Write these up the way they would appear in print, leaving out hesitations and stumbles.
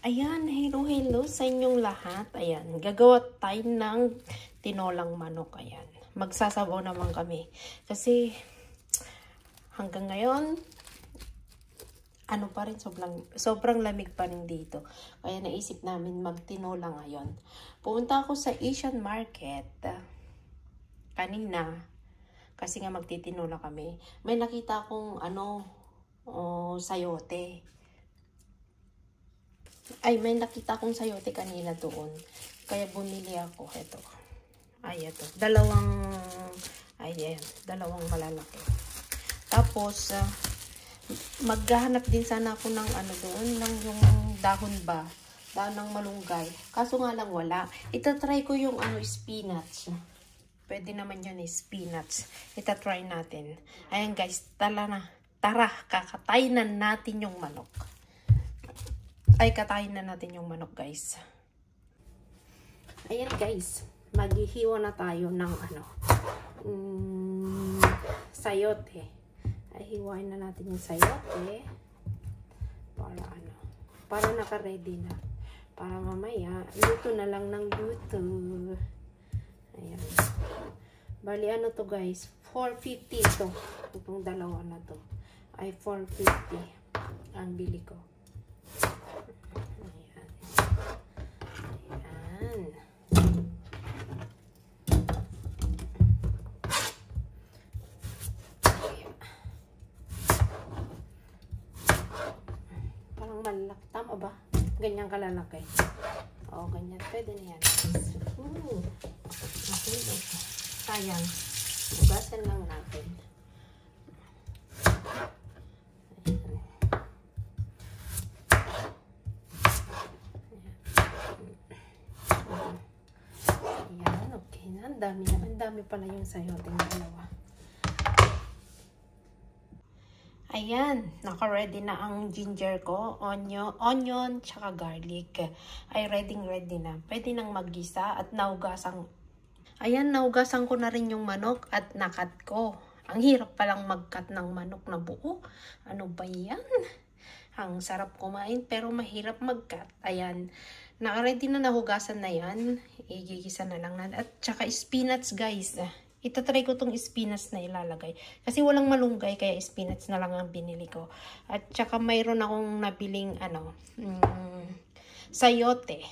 Ayan, hello sa inyong lahat. Ayan, gagawa tayo ng tinolang manok. Ayan, magsasabaw naman kami. Kasi hanggang ngayon, ano pa rin, sobrang lamig pa rin dito. Kaya naisip namin magtinola ngayon. Pumunta ako sa Asian Market kanina. Kasi nga magtitinola kami. May nakita akong sayote. Ay, may nakita akong sayote kanina doon. Kaya bumili ako. Ito. Ay, ito. Dalawang malalaki. Tapos, maghahanap din sana ako ng doon, ng yung dahon ba? Dahon ng malunggay. Kaso nga lang wala. Itatry ko yung spinach. Pwede naman yan spinach. Itatry natin. Ayan guys, tara, kakatayin na natin yung manok. Ay, katayin na natin yung manok, guys. Ayan, guys. Maghihiwa na tayo ng sayote. Ay, hiwain na natin yung sayote. Para naka-ready na. Para mamaya, luto na lang ng luto. Ayan. Bali, to, guys? 450 to. Itong dalawa na to. Ay, 450 ang bili ko. Parang malaki. Tama ba? Ganyan kalalaki. Oo, ganyan. Pwede na yan. Sayang. Bugasan lang natin. Ayan, okay na. Ang dami pala yung sayote ng dalawa. Ayan, naka-ready na ang ginger ko, onion, tsaka garlic. Ay, ready na. Pwede nang maggisa at naugasan. Ayan, naugasan ko na rin yung manok at nakat ko. Ang hirap palang mag-cut ng manok na buo. Ano ba yan? Ang sarap kumain pero mahirap mag-cut. Ayan, naka-ready na, nahugasan na yan. Igigisa na lang na. At tsaka spinach, guys. Itatry ko tong spinach na ilalagay. Kasi walang malunggay, kaya spinach na lang ang binili ko. At tsaka mayroon akong nabiling sayote.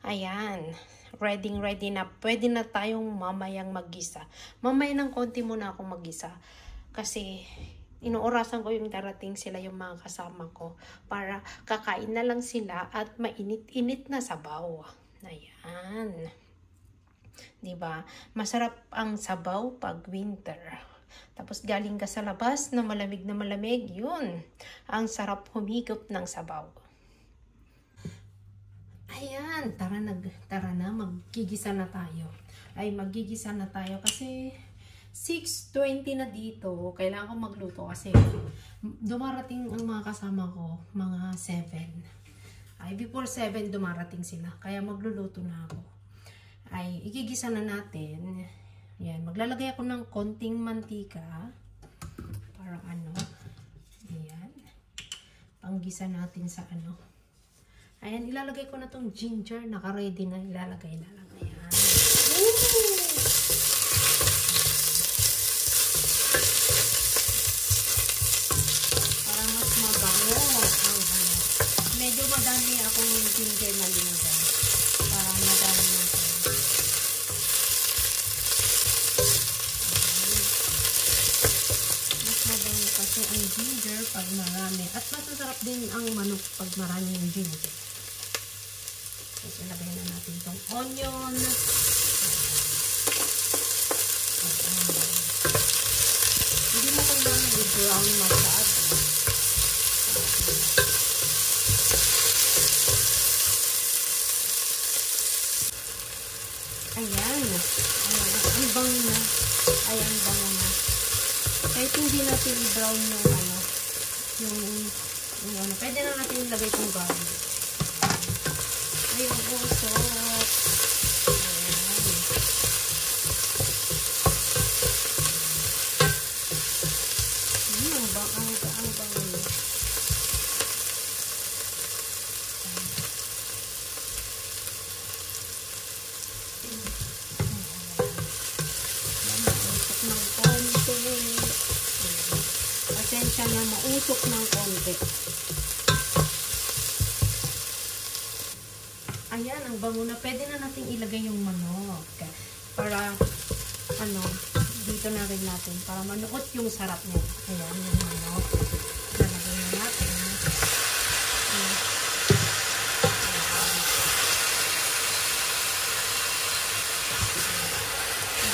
Ayan. Ready na. Pwede na tayong mamayang maggisa. Mamaya ng konti muna akong maggisa. Kasi inuorasan ko yung darating sila, yung mga kasama ko. Para kakain na lang sila at mainit-init na sabaw. Ayan. Diba? Masarap ang sabaw pag winter. Tapos galing ka sa labas na malamig, yun. Ang sarap humigop ng sabaw. Ayan, tara na, magigisa na tayo. Ay, magigisa na tayo kasi 6:20 na dito. Kailangan ko magluto kasi dumarating ang mga kasama ko, mga 7. Ay, before 7 dumarating sila. Kaya magluluto na ako. Ay, igigisa na natin. Ayan, maglalagay ako ng konting mantika. Para ayan. Panggisa natin sa Ayan, ilalagay ko na tong ginger. Naka-ready na. Ilalagay na lang. Ayan. Para mas mabango ang Medyo madami akong ginger na linagay. Para madami natin. Kasi ang ginger pag marami. At masasarap din ang manok pag marami yung ginger. Tapos ilagay na natin itong onion. Hindi mo kailangan i-brown masyado. Ayan. Ang bango na. Ayan, bango na. Kahit hindi natin i-brown yung pwede na natin ilagay itong garlic. Ayun, uso. Ayan. Ang bango. siya na mausok ng konti. Ayan, ang bango na. Pwede na natin ilagay yung manok. Para, dito na rin natin. Para manuot yung sarap niya. Ayan, yung manok. Lalagay na natin.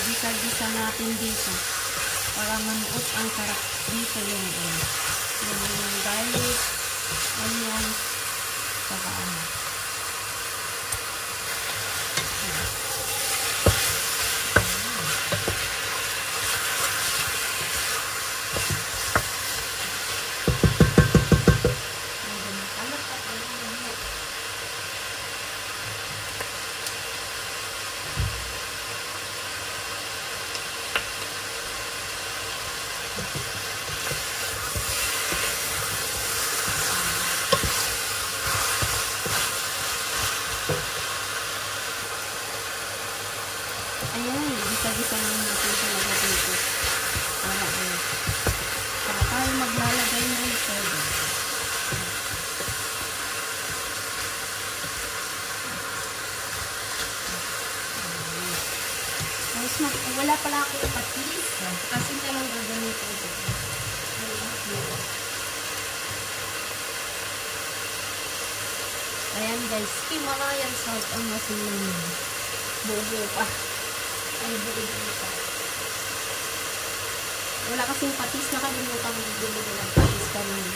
Gisa-gisa natin dito. Para manuot ang sarap dito yung garlic, onion, saka ayan, gisa-gisa naman natin talaga dito. Para tayo maglalagay ng soda. Wala pala akong patis. Kasi na lang gaganito ito. Ayan guys, Himalayan salt ang masin namin. Buo pa. Ay, buo pa. Wala kasing patis. Nakalimutan mo bumili ng patis kanina.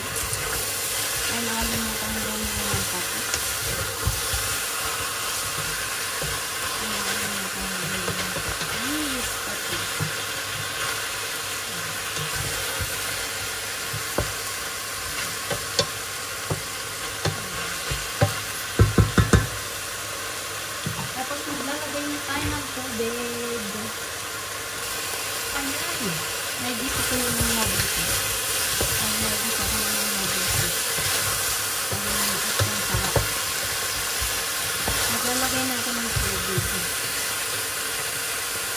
Ay, nakalimutan mo bumili ng patis. Maglalagay natin ng tubig.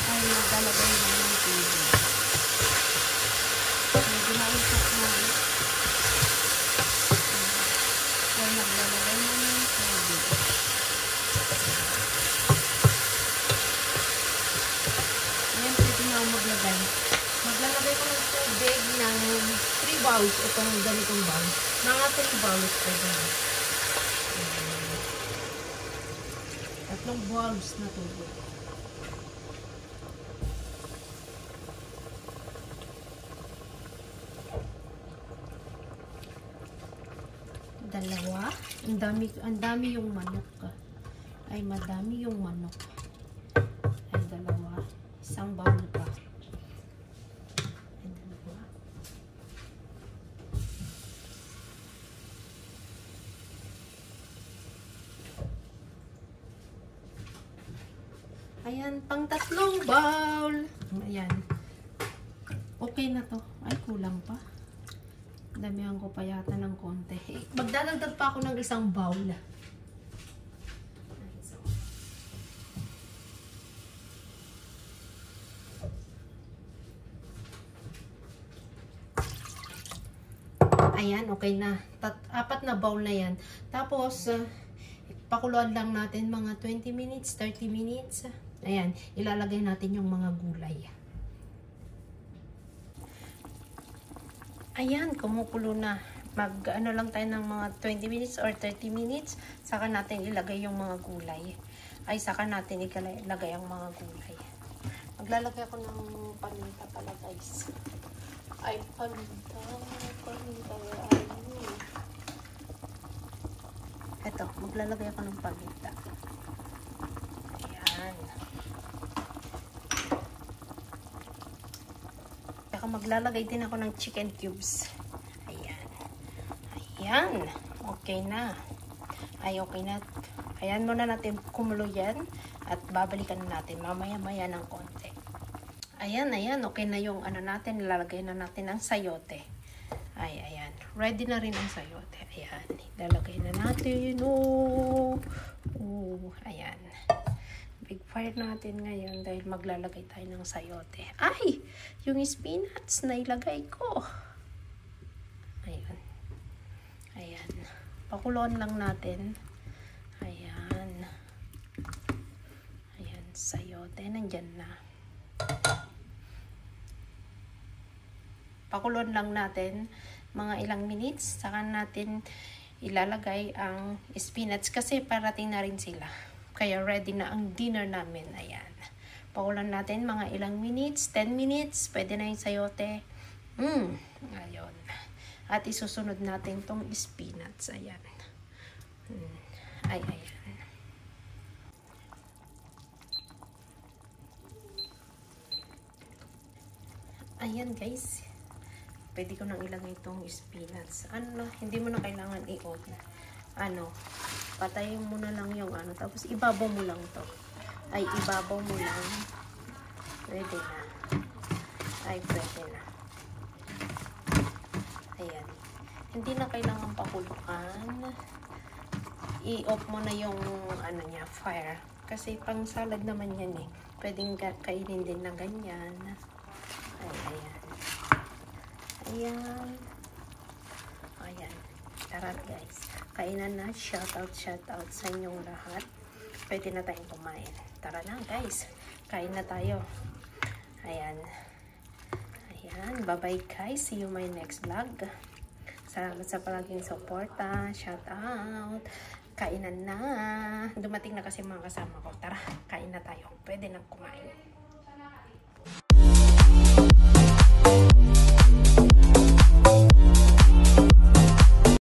Ay, maglalagay na ng tubig. Medyo nausap na. Ay, maglalagay na ng tubig. Ayan, pwede na ako maglagay. Maglalagay ko ng tubig ng 3 bowls. Itong ganitong bowls. Mga 3 bowls pwede na. 3 bowls na tubig. Dalawa. Ang dami yung manok. Ay, madami yung manok. Ay, dalawa. 1 bowl pa. Ay, dalawa. Ayan, pang 3 bowl. Ayan. Okay na to. Ay, kulang pa. Damihan ko pa yata ng konti. Magdadagdag pa ako ng 1 bowl. Ayan, okay na. 4 na bowl na yan. Tapos, pakuluan lang natin mga 20 minutes, 30 minutes. Ayan, ilalagay natin yung mga gulay. Ayan, kumukulo na. Mag-ano lang tayo ng mga 20 minutes or 30 minutes. Saka natin ilagay yung mga gulay. Ay, saka natin ilagay ang mga gulay. Maglalagay ako ng paminta pala, guys. Ay, paminta. Ito, maglalagay ako ng paminta. Ayan. Saka maglalagay din ako ng chicken cubes. Ayan. Ayan. Okay na. Ay, okay na. Ayan muna natin kumulo yan. At babalikan natin mamaya-maya ng konti. Ayan, ayan. Okay na yung ano natin. Ilalagay na natin ang sayote. Ay, ayan. Ready na rin ang sayote. Ayan. Ilalagay na natin. Oh. Oh. Ayan. Big fire natin ngayon dahil maglalagay tayo ng sayote. Ay! Yung spinach na ilagay ko. Ayan. Pakuloan lang natin. Ayan. Ayan, sayote. Nandyan na. Pakuloan lang natin mga ilang minutes. Saka natin ilalagay ang spinach kasi parating na rin sila. Kaya ready na ang dinner namin. Ayan. Pakuloan natin mga ilang minutes. 10 minutes. Pwede na yung sayote. Ayun. At isusunod natin tong spinach. Ayan. Ayan. Ayan guys. Pwede ko nang ilagay itong spinach. Hindi mo na kailangan i-on. Patayin mo na lang yung tapos ibabaw mo lang to. Ay, ibabaw mo lang. Pwede na. Ay, pwede na. Ayan. Hindi na kailangan pakuluan. I-off mo na yung fire. Kasi pang salad naman yan eh. Pwedeng kainin din na ganyan. Ayan. Ayan. Ayan. Tara guys. Kainan na. Shout out sa inyong lahat. Pwede na tayong kumain. Tara na guys. Kain na tayo. Ayan. Ayan. Bye-bye guys. See you my next vlog. Salamat sa palaging suporta. Shout out. Kainan na. Dumating na kasi mga kasama ko. Tara. Kain na tayo. Pwede na kumain.